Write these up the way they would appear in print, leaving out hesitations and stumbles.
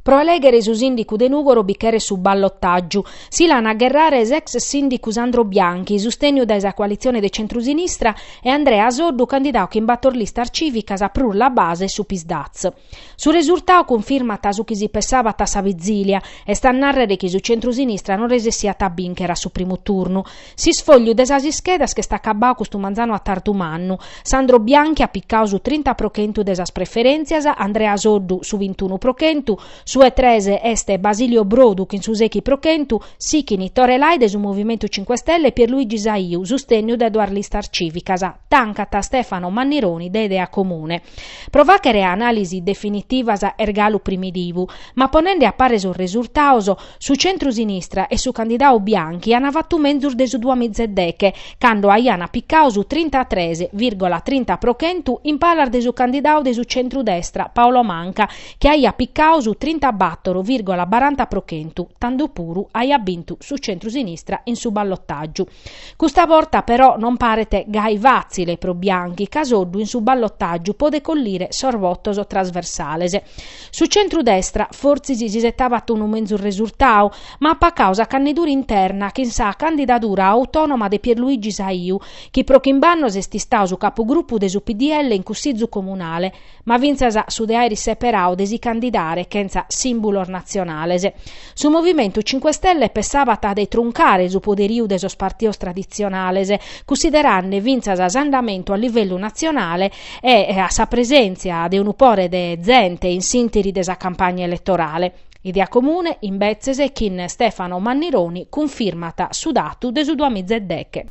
Pro elegere su sindicu de Nugoro bichere su ballottaggio. Si l'hanno a gerrare ex sindicu Sandro Bianchi, sostegno da esa coalizione de centrusinistra, e Andrea Soddu, candidato che in battor lista arcivicas a prur la base su Pisdaz. Su risultato conferma su chi si pensava ta sa Vigilia e sta a narrare che su centrusinistra non resessia ta binchera su primo turno. Si sfoglio desasi schedas che sta accabao questo manzano a tardumannu. Sandro Bianchi ha piccao su 30% desas preferenzias, Andrea Soddu su 21%, su E3 este Basilio Brodu che in Susechi Prochentu, Sichini Torelaide su Movimento 5 Stelle e Pierluigi Saiu, sostegno da Edoardo Listar Civicasa, tancata Stefano Mannironi da Idea Comune. Provachere analisi definitiva sa ergalu primidivu, ma ponendo a pare sul risultato, su centro-sinistra e su candidato Bianchi hanno fatto menzur de su 2010, quando aiana piccao su 33,30 Prochentu in palar de su candidato de su centro-destra Paolo Manca, che aia piccao su 30,40 Prochentu, tanto puru aia vinto su centro-sinistra in su ballottaggio. Questa volta però non parete gai vazzile pro Bianchi, casoddu in su ballottaggio può decollire sorvottoso trasversalese. Su centro-destra forse si settava un mezzo risultato, ma a causa cannidura interna che sa candidatura autonoma de Pierluigi Saiu, che prochimbanno se sti stau su capogruppo de su PDL in cussizzu comunale, ma vinzasa su de airi separau desi candidare kenza simbolo nazionalese. Su Movimento 5 Stelle pensava de truncare su poderiu de sos partios tradizionalese, considerando vinzasa andamento a livello nazionale e a sa presenza de un upore de gente in sintiri desa campagna elettorale. Idea comune in bezzese chin Stefano Mannironi confermata su datu de su 2010.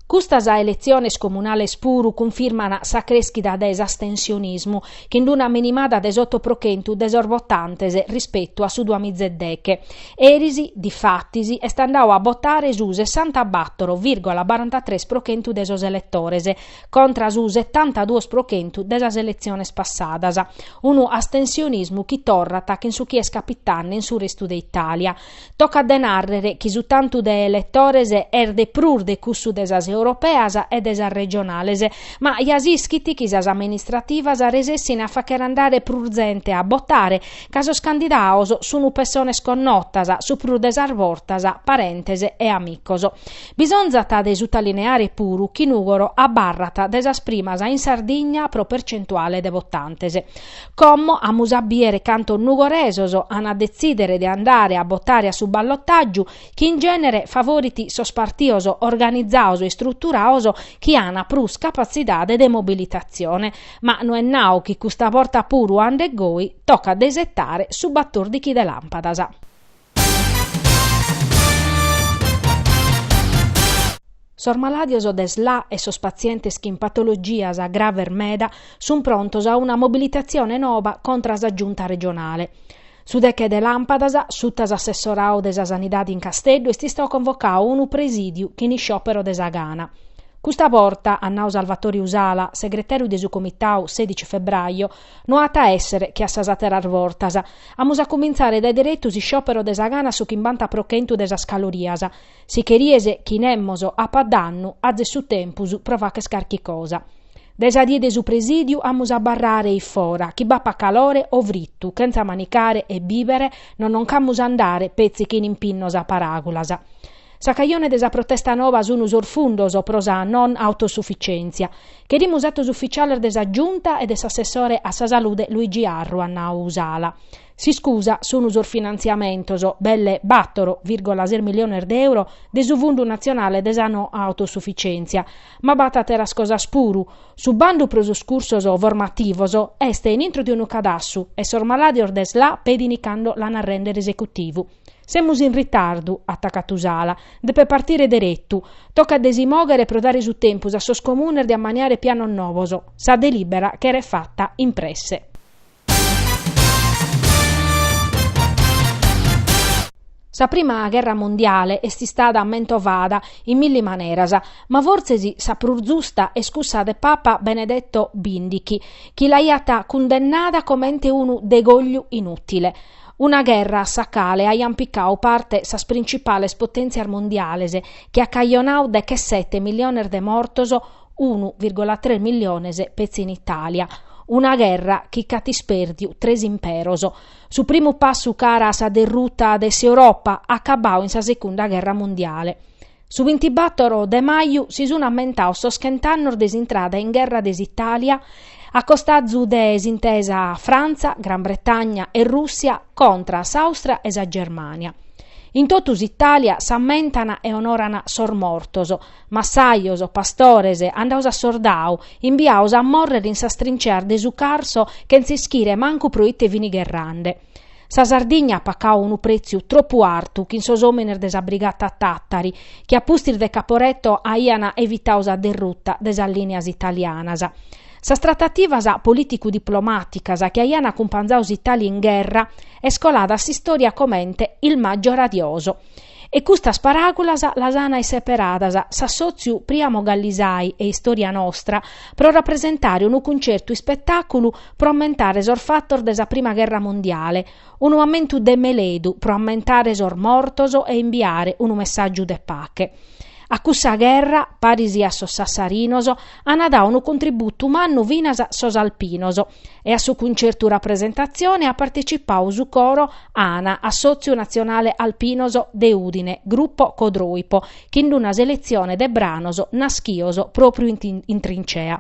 Custas a elecciones comunales puru confermano sa crescita des astensionismo, che in una minimada des 8% desorbotantese rispetto a su 2010. Erisi, difattisi, est andau a votare su 64,43% desos elettorese, contra su 72% desas elecciones passadas. Un astensionismo chi torrata che in su chi es capitanne in su restu de Italia. Tocca de narrere chi su tanto de elettorese erde prur de cussu desas europeas ed esa regionalese, ma ias ischiti chisas amministrativas resessin a facer andare prurzente a votare, casos candidaos sunu persones connottas, su prur desarvortas, parentese e amicoso. Bisonzata de sutalineare puru chi Nugoro abbarrata desas primas in Sardigna pro percentuale de votantese. Commo a musabiere canto nugoresoso a decidere di andare a votare a su ballottaggio, chi in genere favoriti sos partioso organizzaoso e strutturaoso chi hanno prus capacità de mobilitazione, ma non è nau chi questa porta puru ande goi tocca desettare su battor di chi de lampadas. Sor maladioso de SLA e sos pazientes che in patologias a grave ermeda sun prontos a una mobilitazione nova contra sa giunta regionale. Su deche de lampadas, suttas assessorao de sa sanidade in Casteddu, esti sto convocao unu presidiu che ni sciopero de sa gana. Questa volta, annau Salvatore Usala, segretario de su comitau 16 febbraio, non ata essere che a sasaterar vortas. Amus a cominciare dai direttus i sciopero de sa gana su chi banta prochentu de sa scalorias. Si che riese chi nemmoso a paddannu, a ze su tempus, prova che scarchi cosa. Desa die de su presidiu amus a barrare i fora, chi bappa calore o vrittu, senza manicare e bibere, non camus andare pezzi che in impinnos a paragulas. Sa caglione desa protesta nova sun usor fundoso prosa non autosufficienzia, che rimus attos ufficiale desa giunta e des'assessore a sa salude Luigi Arru a Usala. Si scusa sun usor finanziamentoso, belle battoro, 0,0 milioni di euro, de su Fundu Nazionale desa no autosufficienzia, ma batatera scosas puru, su bandu proso scursoso formativoso, este in intro di unu cadassu, e sor maladior des la pedinicando la narrender esecutivu. Semus in ritardo, attaccato Usala, de per partire diretto. Tocca desimogere pro dare su tempus a sos comuner di ammaniare piano novoso. Sa delibera che era fatta in presse. Sa prima guerra mondiale esti stata ammentovada in milli maneras, ma vorzesi sa prur giusta e scusa de Papa Benedetto Bindichi, chi l'aiata condannata commente unu degoglio inutile. Una guerra saccale ha impiccau parte sas principales potenzias mondiales, che ha caionau de che 7 milioni de mortoso, 1,3 milioni pezzi in Italia. una guerra che catisperdiu tres imperoso. Su primo passo cara sa derruta dell'Europa accabau in sa seconda guerra mondiale. Su 24 de maio si sono ammentau soschentannor desintrada in guerra des'Italia a costazu desintesa Franza, Gran Bretagna e Russia contra s'Austria e sa Germania. In totus Italia s'ammentana e onorana sormortoso, massaios, pastores, andaus a sordau, inviaus a morrer in sa strincear de su carso che si schire mancu proite vini gherrande. Sa Sardigna pacau unu preziu troppu artu che in sos omener de sa brigata tattari, che a pustir de Caporetto aiana evitaus a derrutta de sa lineas italianas. Sas trattativas politico-diplomaticas che aian accumpanzaus Italia in guerra è scolada s'istoria comente il maggio radioso. E custas paraculas las ana separadas s'assoziu Priamo Gallisai e Istoria Nostra pro rappresentare unu concertu spettaculu pro ammentare sor fattor de sa prima guerra mondiale, unu momentu de meledu pro ammentare sor mortoso e inviare unu messaggio de pace. A cussa guerra, parisi a sos sassarinoso, han dau unu contributu mannu vinas sos alpinoso e a su concertu rappresentazione ha partecipau su coro ANA, Assozio Nazionale Alpinoso de Udine, gruppo Codroipo, che in una selezione de branoso naschioso proprio in trincea.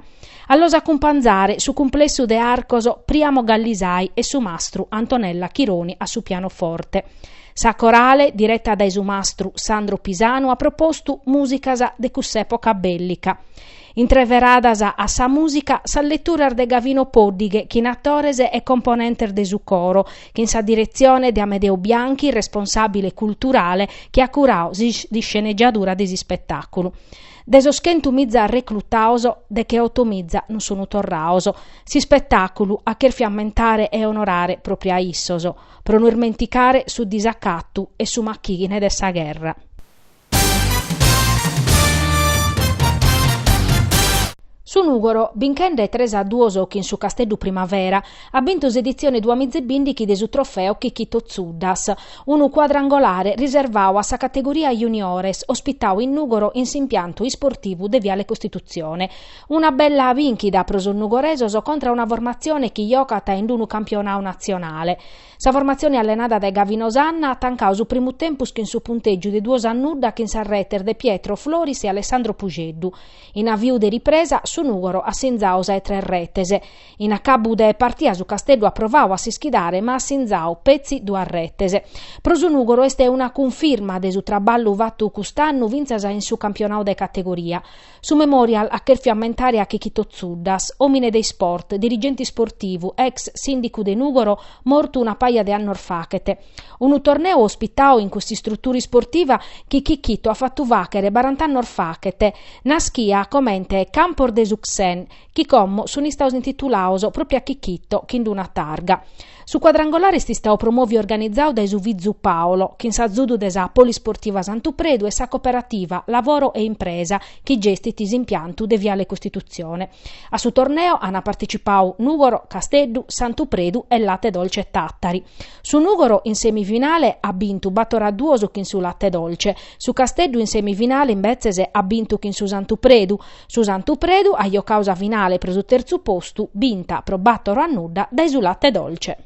Allos accumpanzare su complesso de Arcoso Priamo Gallisai e su mastru Antonella Chironi a su pianoforte. Sa corale, diretta da su mastru Sandro Pisanu, ha proposto musicas de cuss'epoca bellica. Intreveradas a sa musica sa lettura de Gavino Poddighe, che in attores e componente de su coro, che in sa direzione de Amedeo Bianchi, responsabile culturale, che ha curau di sceneggiatura desi spettacolo. De soschentu mizza reclutauso, de che otomizza non sono torrauso, si spettaculu a che fiammentare e onorare propria issoso, pro non dimenticare su disaccattu e su macchine dessa guerra. Su Nugoro, binchende 3-2 che in su Castello Primavera, ha vinto edizione 2 Mizzebindichi de su trofeo Chichito Zuddas, uno quadrangolare riservato a sa categoria juniores, ospitau in Nugoro in s'impianto sportivo de Viale Costituzione. Una bella vinchida pro sul nugoresoso contro una formazione che giocata in un campionato nazionale. Sa formazione allenata da Gavino Sanna ha tancau su primo tempus che in su punteggio de 2 annudda che in Sarreter de Pietro Floris e Alessandro Pugeddu. In avviu de ripresa su Nugoro a Sinzausa e 3 rettese. In accabu de partia su Castello approvau a si schidare ma a Sinzau pezzi 2 rettese. Pro su Nugoro este una conferma de su traballu vattu custannu vinzasa in su campionato de categoria. Su memorial a che fiammentare a Chichito Zuddas, omine dei sport, dirigenti sportivu, ex sindicu de Nugoro, morto una paia de annor facete. Un torneo ospitao in questi strutturi sportiva che Chichito ha fatto vachere barantannor facete, naschia comente Campor de Succen, chi commo sunistaus intitulauso proprio a Chichito, che in una targa. Su quadrangolare sti stau promovi organizzau da Esuvizu Paolo, che in sa zudu de sa Polisportiva Santupredu e sa cooperativa Lavoro e Impresa, che gestitis impiantu de Viale Costituzione. A su torneo hanno partecipau Nugoro, Castello, Santupredu e Latte Dolce Tattari. Su Nugoro in semifinale ha vinto Battora Duoso che in su Latte Dolce, su Castello in semifinale in Bezzese ha vinto che in su Santupredu, su Santupredu a io causa finale preso terzo posto, vinta pro Battoro Annudda da su Latte Dolce.